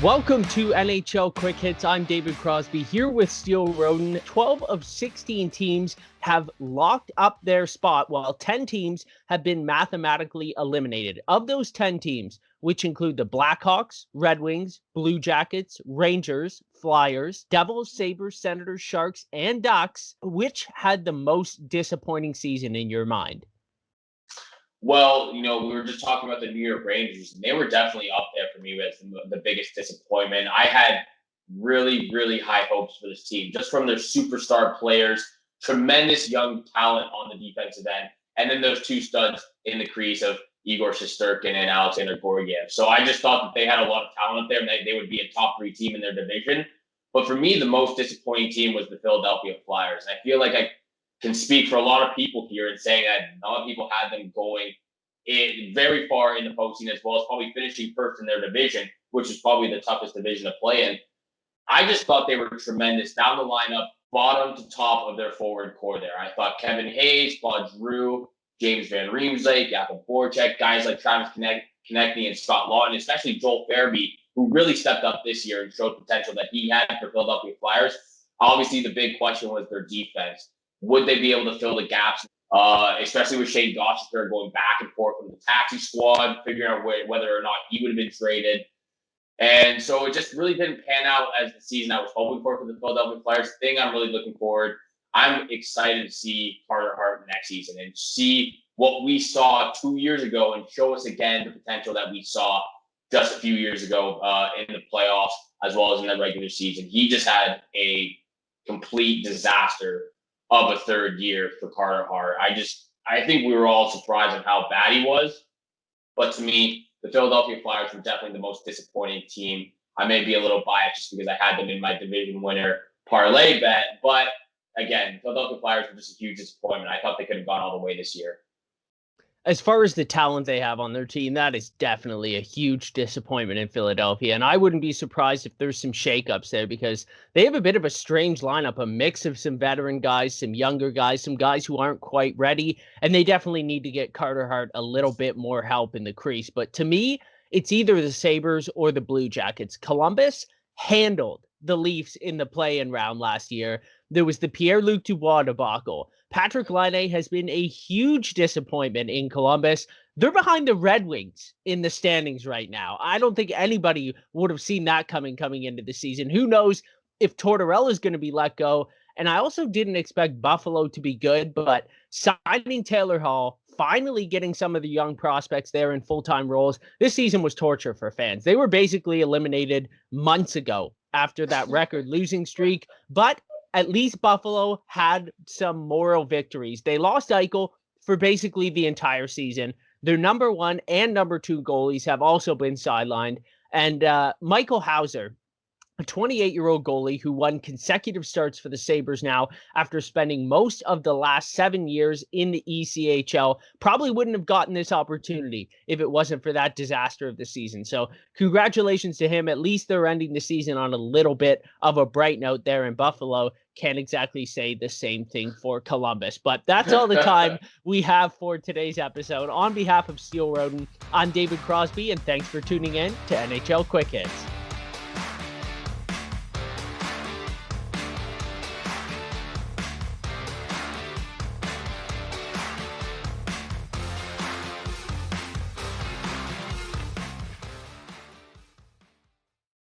Welcome to NHL Quick Hits. I'm David Crosby here with Steel Roden. 12 of 16 teams have locked up their spot, while 10 teams have been mathematically eliminated. Of those 10 teams, which include the Blackhawks, Red Wings, Blue Jackets, Rangers, Flyers, Devils, Sabres, Senators, Sharks, and Ducks, which had the most disappointing season in your mind? Well, we were just talking about the New York Rangers, and they were definitely up there for me as the biggest disappointment. I had really, really high hopes for this team, just from their superstar players, tremendous young talent on the defensive end, and then those two studs in the crease of Igor Shesterkin and Alexander Gorgiev. So I just thought that they had a lot of talent up there, and they would be a top three team in their division. But for me, the most disappointing team was the Philadelphia Flyers. And I feel like I can speak for a lot of people here in saying that a lot of people had them going very far in the postseason, as well as probably finishing first in their division, which is probably the toughest division to play in. I just thought they were tremendous down the lineup, bottom to top of their forward core there. I thought Kevin Hayes, Claude Giroux, James Van Riemsdyk, Jakub Voracek, guys like Travis Konecny and Scott Laughton, especially Joel Farabee, who really stepped up this year and showed potential that he had for Philadelphia Flyers. Obviously, the big question was their defense. Would they be able to fill the gaps, especially with Shane Gostisbehere going back and forth from the taxi squad, figuring out whether or not he would have been traded. And so it just really didn't pan out as the season I was hoping for the Philadelphia Flyers. The thing I'm really looking forward, I'm excited to see Carter Hart next season and see what we saw 2 years ago and show us again the potential that we saw just a few years ago in the playoffs as well as in the regular season. He just had a complete disaster of a third year for Carter Hart. I think we were all surprised at how bad he was. But to me, the Philadelphia Flyers were definitely the most disappointing team. I may be a little biased just because I had them in my division winner parlay bet. But again, Philadelphia Flyers were just a huge disappointment. I thought they could have gone all the way this year. As far as the talent they have on their team, that is definitely a huge disappointment in Philadelphia. And I wouldn't be surprised if there's some shakeups there, because they have a bit of a strange lineup, a mix of some veteran guys, some younger guys, some guys who aren't quite ready. And they definitely need to get Carter Hart a little bit more help in the crease. But to me, it's either the Sabres or the Blue Jackets. Columbus handled the Leafs in the play-in round last year. There was the Pierre-Luc Dubois debacle. Patrik Laine has been a huge disappointment in Columbus. They're behind the Red Wings in the standings right now. I don't think anybody would have seen that coming into the season. Who knows if Tortorella is going to be let go? And I also didn't expect Buffalo to be good, but signing Taylor Hall, finally getting some of the young prospects there in full-time roles, this season was torture for fans. They were basically eliminated months ago after that record losing streak, but at least Buffalo had some moral victories. They lost Eichel for basically the entire season. Their number one and number two goalies have also been sidelined. And Michael Hauser, a 28-year-old goalie who won consecutive starts for the Sabres now after spending most of the last 7 years in the ECHL, probably wouldn't have gotten this opportunity if it wasn't for that disaster of the season. So congratulations to him. At least they're ending the season on a little bit of a bright note there in Buffalo. Can't exactly say the same thing for Columbus. But that's all the time we have for today's episode. On behalf of Steel Roden, I'm David Crosby, and thanks for tuning in to NHL Quick Hits.